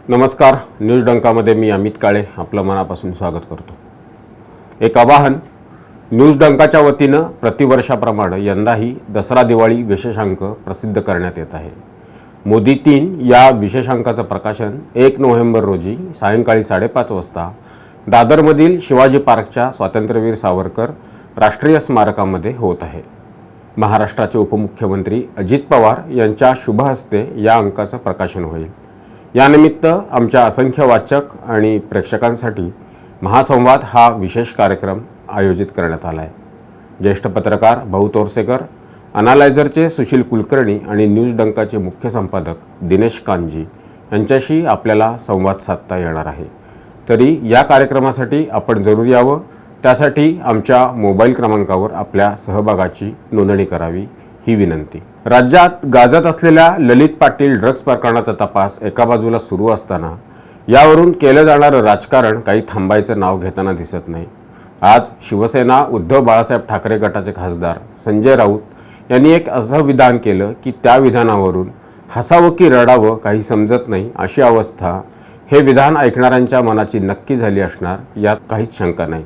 नमस्कार. न्यूज डंकामध्ये मी अमित काळे आपलं मनापासून स्वागत करतो. एक आवाहन. न्यूज डंकाच्या वतीनं प्रतिवर्षाप्रमाणे यंदाही दसरा दिवाळी विशेषांक प्रसिद्ध करण्यात येत आहे. मोदी 3 या विशेषांकाचं प्रकाशन 1 नोव्हेंबर रोजी सायंकाळी 5:30 वाजता दादरमधील शिवाजी पार्कच्या स्वातंत्र्यवीर सावरकर राष्ट्रीय स्मारकामध्ये होत आहे. महाराष्ट्राचे उपमुख्यमंत्री अजित पवार यांच्या शुभ हस्ते या अंकाचं प्रकाशन होईल. यानिमित्त आमच्या असंख्य वाचक आणि प्रेक्षकांसाठी महासंवाद हा विशेष कार्यक्रम आयोजित करण्यात आला आहे. ज्येष्ठ पत्रकार भाऊ तोरसेकर, अनालायझरचे सुशील कुलकर्णी आणि न्यूज डंकाचे मुख्य संपादक दिनेश कांजी यांच्याशी आपल्याला संवाद साधता येणार आहे. तरी या कार्यक्रमासाठी आपण जरूर यावं. त्यासाठी आमच्या मोबाईल क्रमांकावर आपल्या सहभागाची नोंदणी करावी ही विनंती. राज्यात गाजत असलेल्या ललित पाटील ड्रग्ज प्रकरणाचा तपास एका बाजूला सुरू असताना यावरून केलं जाणारं राजकारण काही थांबायचं नाव घेताना दिसत नाही. आज शिवसेना उद्धव बाळासाहेब ठाकरे गटाचे खासदार संजय राऊत यांनी एक असं विधान केलं की त्या विधानावरून हसावं की रडावं काही समजत नाही अशी अवस्था हे विधान ऐकणाऱ्यांच्या मनाची नक्की झाली असणार, यात काहीच शंका नाही.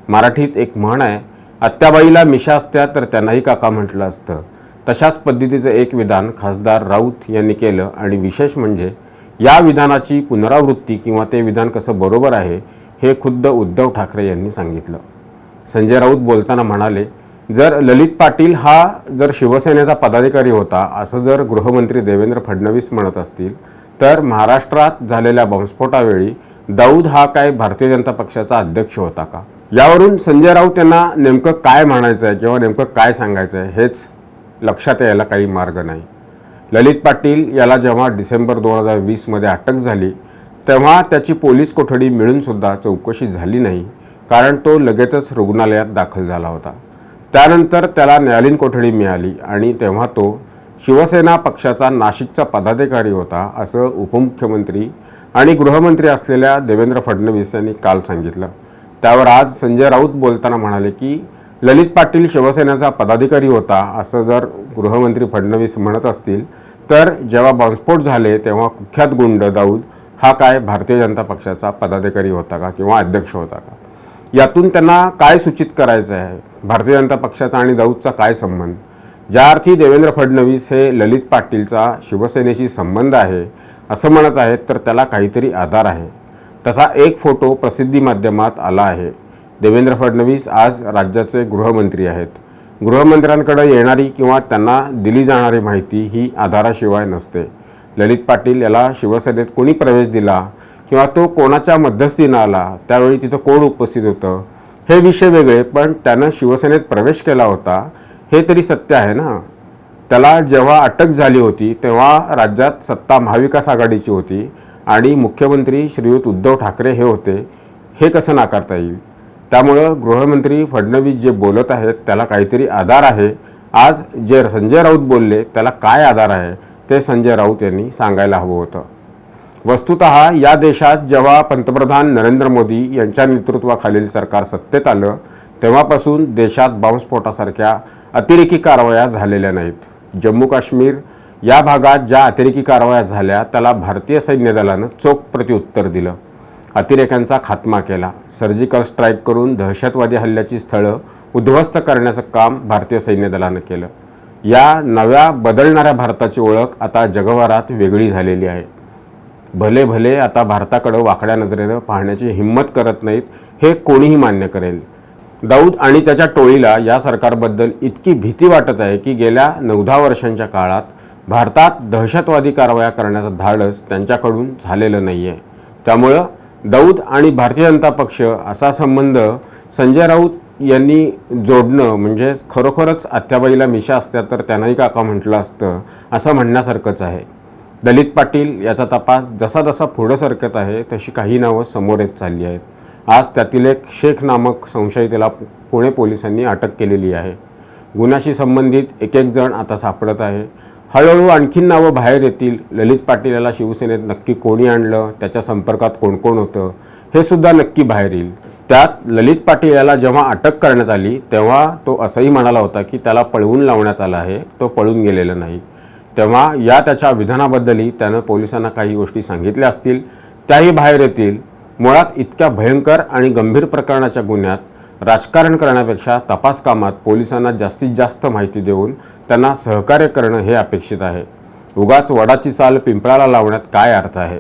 मराठीत एक म्हण आहे, आत्याबाईला मिशा असत्या तर त्यांनाही काका म्हटलं असतं. तशाच पद्धतीचं एक विधान खासदार राऊत यांनी केलं आणि विशेष म्हणजे या विधानाची पुनरावृत्ती किंवा ते विधान कसं बरोबर आहे हे खुद्द उद्धव ठाकरे यांनी सांगितलं. संजय राऊत बोलताना म्हणाले, जर ललित पाटील हा जर शिवसेनेचा पदाधिकारी होता असं जर गृहमंत्री देवेंद्र फडणवीस म्हणत असतील तर महाराष्ट्रात झालेल्या बॉम्बस्फोटावेळी दाऊद हा काय भारतीय जनता पक्षाचा अध्यक्ष होता का? यावरून संजय राऊत यांना नेमकं काय म्हणायचं आहे किंवा नेमकं काय सांगायचं आहे हेच लक्षात यायला काही मार्ग नाही. ललित पाटील याला जेव्हा डिसेंबर 2020 मध्ये अटक झाली तेव्हा त्याची पोलीस कोठडी मिळूनसुद्धा चौकशी झाली नाही, कारण तो लगेचच रुग्णालयात दाखल झाला होता. त्यानंतर त्याला न्यायालयीन कोठडी मिळाली आणि तेव्हा तो शिवसेना पक्षाचा नाशिकचा पदाधिकारी होता असं उपमुख्यमंत्री आणि गृहमंत्री असलेल्या देवेंद्र फडणवीस यांनी काल सांगितलं. त्यावर आज संजय राऊत बोलताना म्हणाले की ललित पाटील शिवसेनेचा पदाधिकारी होता असं जर गृहमंत्री फडणवीस म्हणत असतील तर जेव्हा बॉम्बस्फोट झाले तेव्हा कुख्यात गुंड दाऊद हा काय भारतीय जनता पक्षाचा पदाधिकारी होता का किंवा अध्यक्ष होता का? यातून त्यांना काय सूचित करायचं आहे? भारतीय जनता पक्षाचा आणि दाऊदचा काय संबंध? ज्या अर्थी देवेंद्र फडणवीस हे ललित पाटीलचा शिवसेनेशी संबंध आहे असं म्हणत आहेत तर त्याला काहीतरी आधार आहे. तसा एक फोटो प्रसिद्धी माध्यमात आला आहे. देवेंद्र फडणवीस आज राज्याचे गृहमंत्री आहेत. गृहमंत्र्यांकडे येणारी किंवा त्यांना दिली जाणारी माहिती ही आधाराशिवाय नसते. ललित पाटील याला शिवसेनेत कोणी प्रवेश दिला किंवा तो कोणाच्या मध्यस्थीनं आला, त्यावेळी तिथं कोण उपस्थित होतं हे विषय वेगळे, पण त्यानं शिवसेनेत प्रवेश केला होता हे तरी सत्य आहे ना. त्याला जेव्हा अटक झाली होती तेव्हा राज्यात सत्ता महाविकास आघाडीची होती आणि मुख्यमंत्री श्रीयुत उद्धव ठाकरे हे होते. हे कसं नाकारता येईल? त्यामुळं गृहमंत्री फडणवीस जे बोलत आहेत त्याला काहीतरी आधार आहे. आज जे संजय राऊत बोलले त्याला काय आधार आहे ते संजय राऊत यांनी सांगायला हवं होतं. वस्तुतः या देशात जेव्हा पंतप्रधान नरेंद्र मोदी यांच्या नेतृत्वाखालील सरकार सत्तेत आलं तेव्हापासून देशात बॉम्बस्फोटासारख्या अतिरेकी कारवाया झालेल्या नाहीत. जम्मू काश्मीर या भागात ज्या अतिरेकी कारवाया झाल्या त्याला भारतीय सैन्य दलानं चोख प्रत्युत्तर दिलं. अतिरेक्यांचा खात्मा केला. सर्जिकल स्ट्राईक करून दहशतवादी हल्ल्याची स्थळं उद्ध्वस्त करण्याचं काम भारतीय सैन्य दलानं केलं. या नव्या बदलणाऱ्या भारताची ओळख आता जगभरात वेगळी झालेली आहे. भले भले आता भारताकडं वाकड्या नजरेनं पाहण्याची हिंमत करत नाहीत हे कोणीही मान्य करेल. दाऊद आणि त्याच्या टोळीला या सरकारबद्दल इतकी भीती वाटत आहे की गेल्या 9-10 वर्षांच्या काळात भारतात दहशतवादी कारवाया करण्याचं धाडस त्यांच्याकडून झालेलं नाही आहे. त्यामुळं दाऊद आणि भारतीय जनता पक्ष असा संबंध संजय राऊत यांनी जोडणं म्हणजे खरोखरच आत्याबाईला मिशा असत्या तर त्यांनाही काका म्हटलं असतं असं म्हणण्यासारखंच आहे. ललित पाटील याचा तपास जसा जसा पुढं सरकत आहे तशी काही नावं समोर येत चालली आहेत. आज त्यातील एक शेख नामक संशयितेला पुणे पोलिसांनी अटक केलेली आहे. गुन्ह्याशी संबंधित एक जण आता सापडत आहे. हळूहळू आणखीन नावं बाहेर येतील. ललित पाटील याला शिवसेनेत नक्की कोणी आणलं, त्याच्या संपर्कात कोण कोण होतं हे सुद्धा नक्की बाहेर येईल. त्यात ललित पाटील याला जेव्हा अटक करण्यात आली तेव्हा तो असंही म्हणाला होता की त्याला पळवून लावण्यात आलं आहे, तो पळून गेलेला नाही. तेव्हा या त्याच्या विधानाबद्दलही त्यानं पोलिसांना काही गोष्टी सांगितल्या असतील, त्याही बाहेर येतील। मुळात इतक्या भयंकर आणि गंभीर प्रकरणाच्या गुन्ह्यात राजकारण करण्यापेक्षा तपास कामात पोलिसांना जास्तीत जास्त माहिती देऊन त्यांना सहकार्य करणं हे अपेक्षित आहे। उगाच वडाची चाल पिंपळाला लावण्यात काय अर्थ आहे?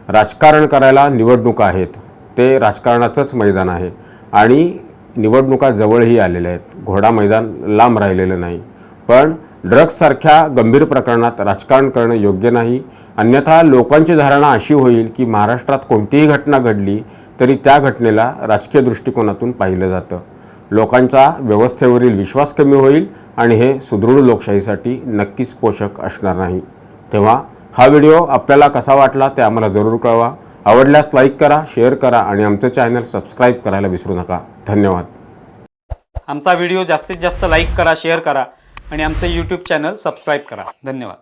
राजकारण करायला निवडणुका आहेत, ते राजकारणाचंच मैदान आहे आणि निवडणुका जवळही आलेल्या आहेत। घोडा मैदान लांब राहिलेलं नाही। पण ड्रग्ससारख्या गंभीर प्रकरणात राजकारण करणं योग्य नाही। अन्यथा लोकांची धारणा अशी होईल की महाराष्ट्रात कोणतीही घटना घडली तरी त्या घटनेला राजकीय दृष्टिकोनातून पाहिलं जातं। लोकांचा व्यवस्थेवरील विश्वास कमी होईल आणि हे सुदृढ लोकशाहीसाठी नक्कीच पोषक असणार नाही। तेव्हा हा व्हिडिओ आपल्याला कसा वाटला ते आम्हाला जरूर कळवा। आवडल्यास लाईक करा, शेअर करा आणि आमचं चॅनल सबस्क्राईब करायला विसरू नका। धन्यवाद। आमचा व्हिडिओ जास्तीत जास्त लाईक करा, शेअर करा आणि आमचं यूट्यूब चॅनल सबस्क्राईब करा। धन्यवाद।